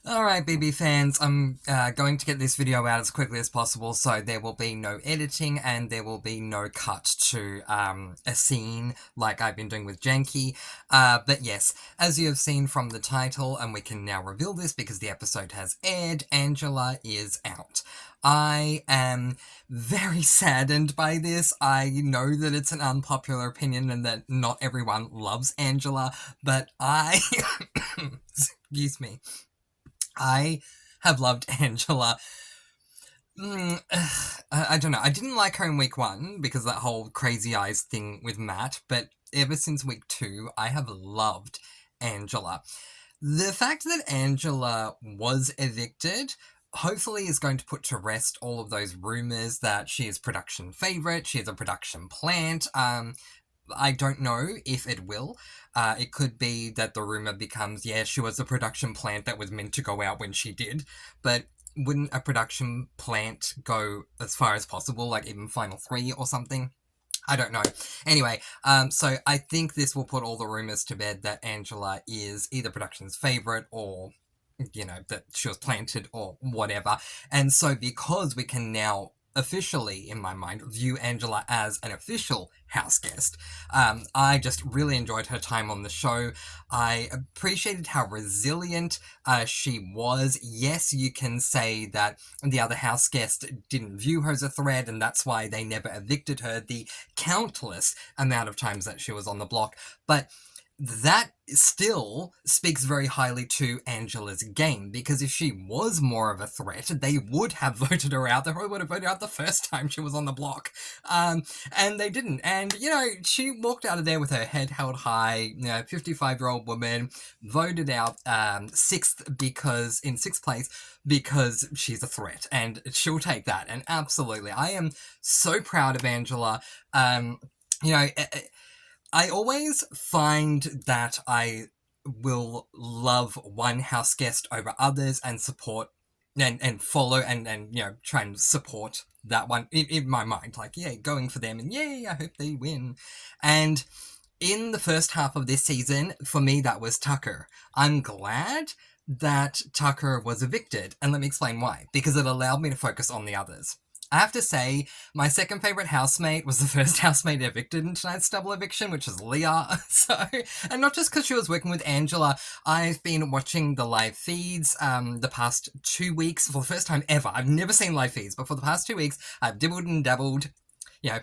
Alright, BB fans, I'm going to get this video out as quickly as possible, so there will be no editing and there will be no cut to a scene like I've been doing with Janky. But yes, as you have seen from the title, and we can now reveal this because the episode has aired, Angela is out. I am very saddened by this. I know that it's an unpopular opinion and that not everyone loves Angela, but excuse me. I have loved Angela. I don't know. I didn't like her in week 1 because that whole crazy eyes thing with Matt, but ever since week 2, I have loved Angela. The fact that Angela was evicted hopefully is going to put to rest all of those rumors that she is production favorite, she is a production plant. I don't know if it will. It could be that the rumor becomes, yeah, she was a production plant that was meant to go out when she did, but wouldn't a production plant go as far as possible, like even Final 3 or something? I don't know. Anyway, so I think this will put all the rumors to bed that Angela is either production's favorite or, you know, that she was planted or whatever. And so because we can now officially, in my mind, view Angela as an official house guest. I just really enjoyed her time on the show. I appreciated how resilient she was. Yes, you can say that the other house guest didn't view her as a threat, and that's why they never evicted her the countless amount of times that she was on the block. But that still speaks very highly to Angela's game, because if she was more of a threat, they would have voted her out. They probably would have voted her out the first time she was on the block. And they didn't. And, you know, she walked out of there with her head held high, you know, 55-year-old woman, voted out in sixth place because she's a threat. And she'll take that. And absolutely, I am so proud of Angela. You know, I always find that I will love one house guest over others and support and follow and you know, try and support that one in my mind. Like, yeah, going for them and yay, I hope they win. And in the first half of this season, for me, that was Tucker. I'm glad that Tucker was evicted, and let me explain why. Because it allowed me to focus on the others. I have to say, my second favourite housemate was the first housemate evicted in tonight's double eviction, which was Leah. And not just because she was working with Angela, I've been watching the live feeds the past 2 weeks for the first time ever. I've never seen live feeds, but for the past 2 weeks, I've dibbled and dabbled. You know,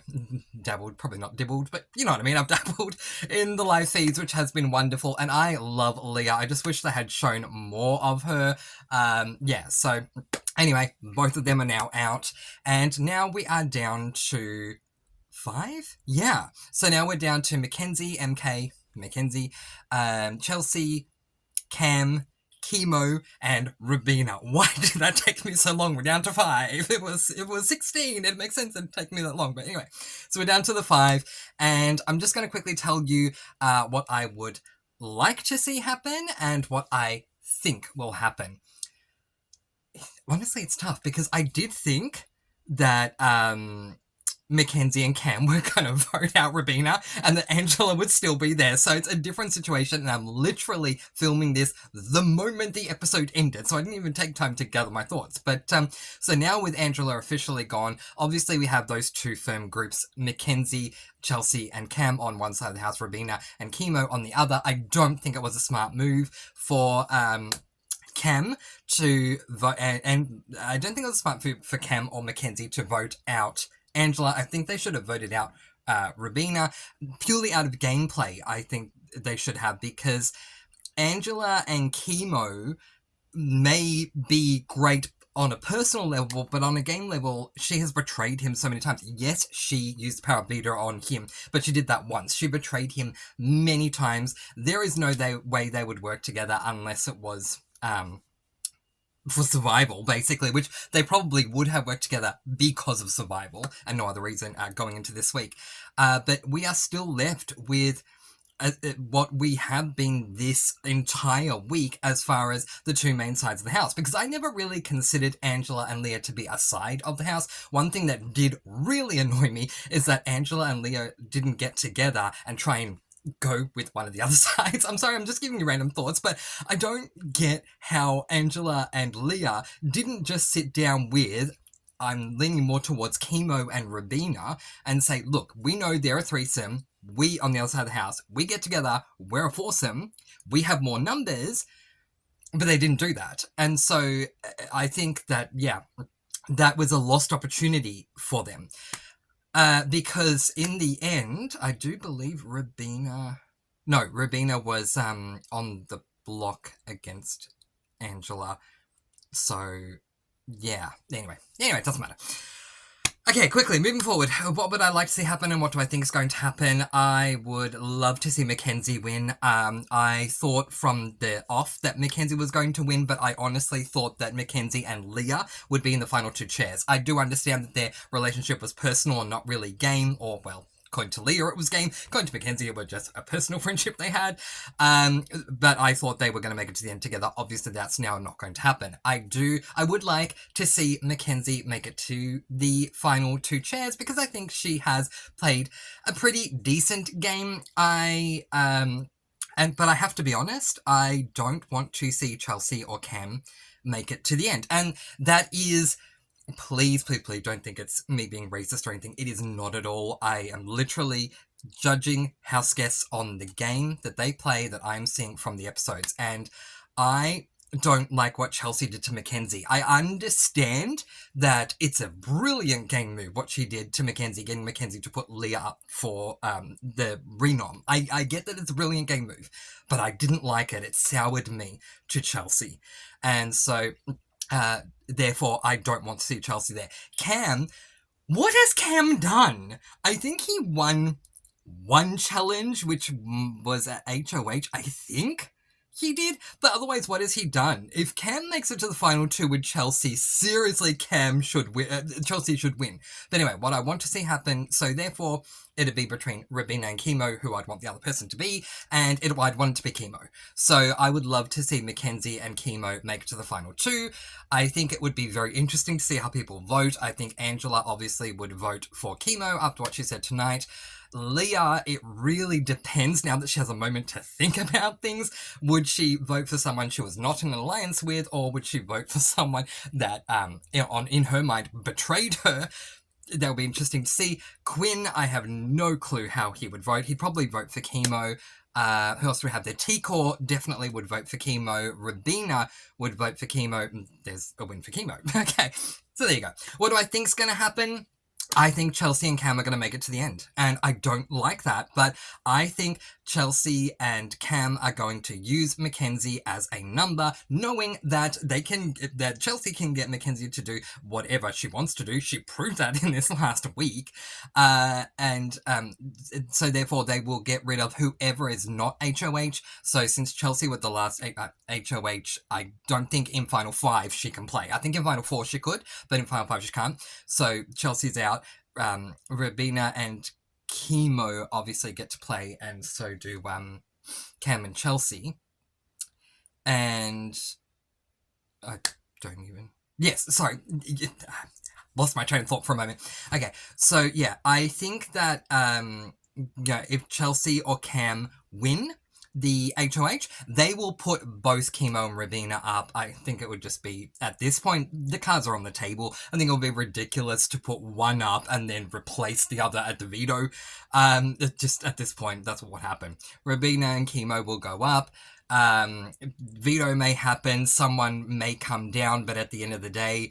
dabbled, probably not dibbled, but you know what I mean. I've dabbled in the live feeds, which has been wonderful, and I love Leah. I just wish they had shown more of her. Yeah, so anyway, both of them are now out, and now we are down to 5? Yeah. So now we're down to Mackenzie, Chelsea, Cam, Chemo, and Rubina. Why did that take me so long? We're down to 5. It was 16. It makes sense it'd take me that long. But anyway, so we're down to the 5, and I'm just going to quickly tell you what I would like to see happen and what I think will happen. Honestly, it's tough because I did think that Mackenzie and Cam were going to vote out Rubina and that Angela would still be there. So it's a different situation, and I'm literally filming this the moment the episode ended, so I didn't even take time to gather my thoughts. But so now with Angela officially gone, obviously we have those two firm groups, Mackenzie, Chelsea, and Cam on one side of the house, Rubina and Chemo on the other. I don't think it was a smart move for Cam to vote, and I don't think it was smart for Cam or Mackenzie to vote out Angela. I think they should have voted out Rubina purely out of gameplay. I think they should have, because Angela and Chemo may be great on a personal level, but on a game level, she has betrayed him so many times. Yes, she used Power Beater on him, but she did that once. She betrayed him many times. There is no way they would work together unless it was for survival, basically, which they probably would have worked together because of survival and no other reason going into this week. But we are still left with what we have been this entire week as far as the two main sides of the house, because I never really considered Angela and Leah to be a side of the house. One thing that did really annoy me is that Angela and Leah didn't get together and try and go with one of the other sides. I'm sorry, I'm just giving you random thoughts, but I don't get how Angela and Leah didn't just sit down with, I'm leaning more towards Chemo and Rabina, and say, look, we know they're a threesome. We, on the other side of the house, we get together, we're a foursome, we have more numbers, but they didn't do that. And so I think that, yeah, that was a lost opportunity for them. Because in the end, I do believe Rabina was on the block against Angela. So, yeah. Anyway, it doesn't matter. Okay, quickly, moving forward, what would I like to see happen and what do I think is going to happen? I would love to see Mackenzie win. I thought from the off that Mackenzie was going to win, but I honestly thought that Mackenzie and Leah would be in the final two chairs. I do understand that their relationship was personal and not really game, or, well, according to Leah, it was game. According to Mackenzie, it was just a personal friendship they had. But I thought they were going to make it to the end together. Obviously, that's now not going to happen. I would like to see Mackenzie make it to the final two chairs because I think she has played a pretty decent game. But I have to be honest, I don't want to see Chelsea or Cam make it to the end. And that is... Please don't think it's me being racist or anything. It is not at all. I am literally judging house guests on the game that they play that I'm seeing from the episodes. And I don't like what Chelsea did to Mackenzie. I understand that it's a brilliant game move, what she did to Mackenzie, getting Mackenzie to put Leah up for the renom. I get that it's a brilliant game move, but I didn't like it. It soured me to Chelsea. And so... therefore, I don't want to see Chelsea there. Cam, what has Cam done? I think he won one challenge, which was at HOH, I think he did, but otherwise, what has he done? If Cam makes it to the final two with Chelsea, seriously, Cam should win. Chelsea should win. But anyway, what I want to see happen, so therefore, it'd be between Rabina and Chemo, who I'd want the other person to be, and I'd want it to be Chemo. So I would love to see Mackenzie and Chemo make it to the final two. I think it would be very interesting to see how people vote. I think Angela obviously would vote for Chemo after what she said tonight. Leah, it really depends now that she has a moment to think about things. Would she vote for someone she was not in an alliance with, or would she vote for someone that, in her mind, betrayed her? That would be interesting to see. Quinn, I have no clue how he would vote. He'd probably vote for Chemo. Who else do we have there? T-Core definitely would vote for Chemo. Rabina would vote for Chemo. There's a win for Chemo. Okay, so there you go. What do I think's going to happen? I think Chelsea and Cam are going to make it to the end. And I don't like that, but I think Chelsea and Cam are going to use Mackenzie as a number, knowing that that Chelsea can get Mackenzie to do whatever she wants to do. She proved that in this last week. So therefore they will get rid of whoever is not HOH. So since Chelsea was the last HOH, I don't think in Final 5 she can play. I think in Final 4 she could, but in Final 5 she can't. So Chelsea's out. Rabina and Chemo obviously get to play, and so do Cam and Chelsea. And I don't even... Yes, sorry. Lost my train of thought for a moment. Okay, so yeah, I think that if Chelsea or Cam win the HOH, they will put both Chemo and Rabina up. I think it would just be, at this point, the cards are on the table. I think it would be ridiculous to put one up and then replace the other at the veto. Just at this point, that's what would happen. Rabina and Chemo will go up. Veto may happen, someone may come down, but at the end of the day,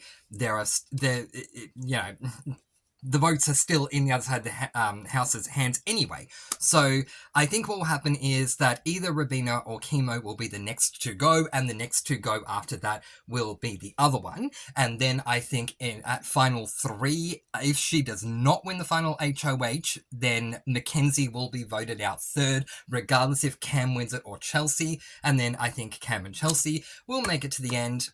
the votes are still in the other side of the house's hands anyway. So I think what will happen is that either Rabina or Chemo will be the next to go, and the next to go after that will be the other one. And then I think at final 3, if she does not win the final HOH, then Mackenzie will be voted out third, regardless if Cam wins it or Chelsea. And then I think Cam and Chelsea will make it to the end,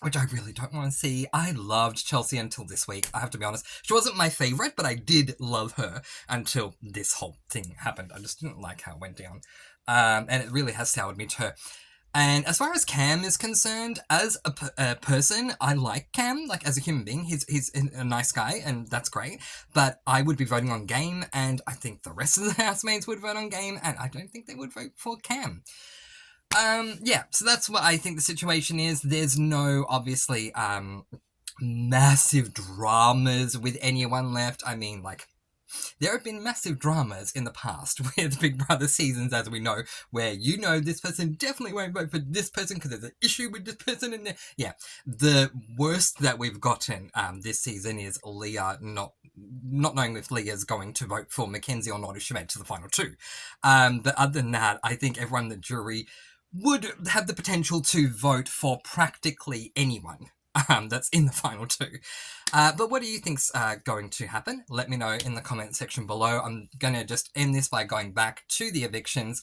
which I really don't want to see. I loved Chelsea until this week, I have to be honest. She wasn't my favourite, but I did love her until this whole thing happened. I just didn't like how it went down. And it really has soured me to her. And as far as Cam is concerned, as a person, I like Cam, like as a human being. He's a nice guy, and that's great. But I would be voting on Game, and I think the rest of the housemates would vote on Game, and I don't think they would vote for Cam. Yeah, so that's what I think the situation is. There's no, obviously, massive dramas with anyone left. I mean, like, there have been massive dramas in the past with Big Brother seasons, as we know, where you know this person definitely won't vote for this person because there's an issue with this person. And yeah, the worst that we've gotten this season is Leah not knowing if Leah's going to vote for Mackenzie or not if she made it to the final two. But other than that, I think everyone in the jury would have the potential to vote for practically anyone that's in the final two. But what do you think's going to happen? Let me know in the comment section below. I'm going to just end this by going back to the evictions.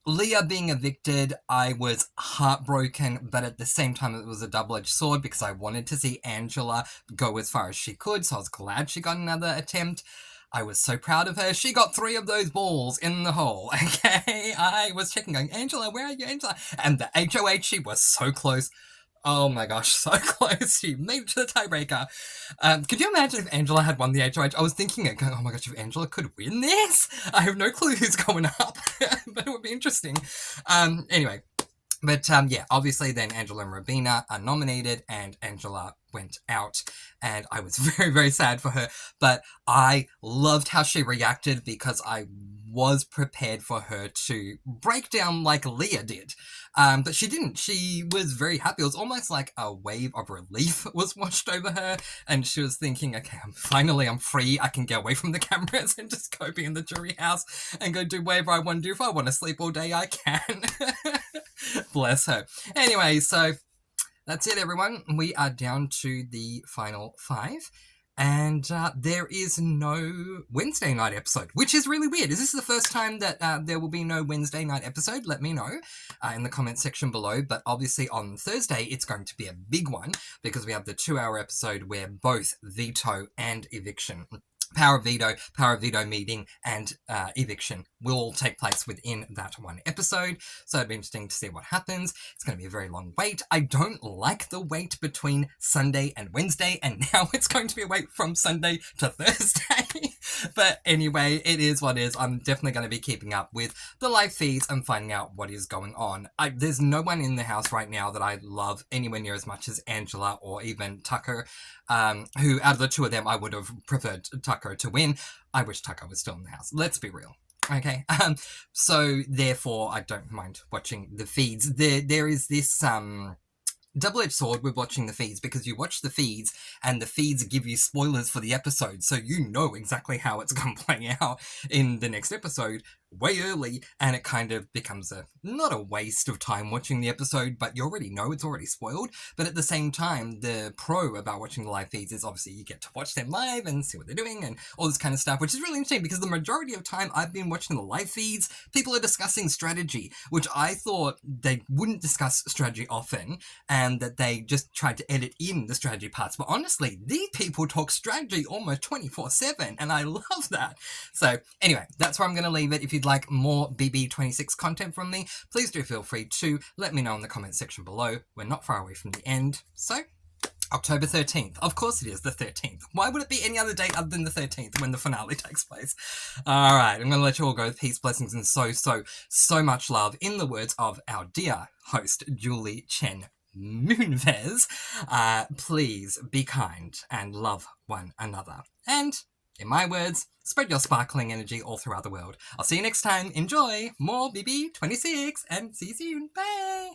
Leah being evicted, I was heartbroken, but at the same time it was a double-edged sword because I wanted to see Angela go as far as she could, so I was glad she got another attempt. I was so proud of her. She got 3 of those balls in the hole, okay? I was checking going, Angela, where are you, Angela? And the HOH, she was so close. Oh my gosh, so close. She made it to the tiebreaker. Could you imagine if Angela had won the HOH? I was thinking it, going, oh my gosh, if Angela could win this? I have no clue who's going up, but it would be interesting. Anyway. But yeah, obviously then Angela and Robina are nominated and Angela went out and I was very, very sad for her. But I loved how she reacted because I was prepared for her to break down like Leah did. But she didn't. She was very happy. It was almost like a wave of relief was washed over her and she was thinking, okay, finally I'm free. I can get away from the cameras and just go be in the jury house and go do whatever I want to do. If I want to sleep all day, I can. Bless her. Anyway, so that's it, everyone. We are down to the final 5. And there is no Wednesday night episode, which is really weird. Is this the first time that there will be no Wednesday night episode? Let me know in the comment section below. But obviously on Thursday, it's going to be a big one because we have the 2-hour episode where both veto and eviction, Power Veto meeting, and eviction will all take place within that one episode. So it'll be interesting to see what happens. It's going to be a very long wait. I don't like the wait between Sunday and Wednesday, and now it's going to be a wait from Sunday to Thursday. But anyway, it is what it is. I'm definitely going to be keeping up with the live feeds and finding out what is going on. There's no one in the house right now that I love anywhere near as much as Angela or even Tucker, who out of the two of them I would have preferred Tucker to win. I wish Tucker was still in the house. Let's be real. Okay, so therefore I don't mind watching the feeds. There is this double-edged sword with watching the feeds because you watch the feeds and the feeds give you spoilers for the episode, so you know exactly how it's going to play out in the next episode way early, and it kind of becomes not a waste of time watching the episode, but you already know it's already spoiled. But at the same time, the pro about watching the live feeds is obviously you get to watch them live and see what they're doing and all this kind of stuff, which is really interesting because the majority of time I've been watching the live feeds, people are discussing strategy, which I thought they wouldn't discuss strategy often and that they just tried to edit in the strategy parts. But honestly, these people talk strategy almost 24/7 and I love that. So anyway, that's where I'm going to leave it. If you'd like more BB26 content from me, please do feel free to let me know in the comment section below. We're not far away from the end. So, October 13th. Of course it is the 13th. Why would it be any other date other than the 13th when the finale takes place? Alright, I'm going to let you all go with peace, blessings, and so much love. In the words of our dear host, Julie Chen Moonves, please be kind and love one another. And in my words, spread your sparkling energy all throughout the world. I'll see you next time. Enjoy more BB26 and see you soon. Bye!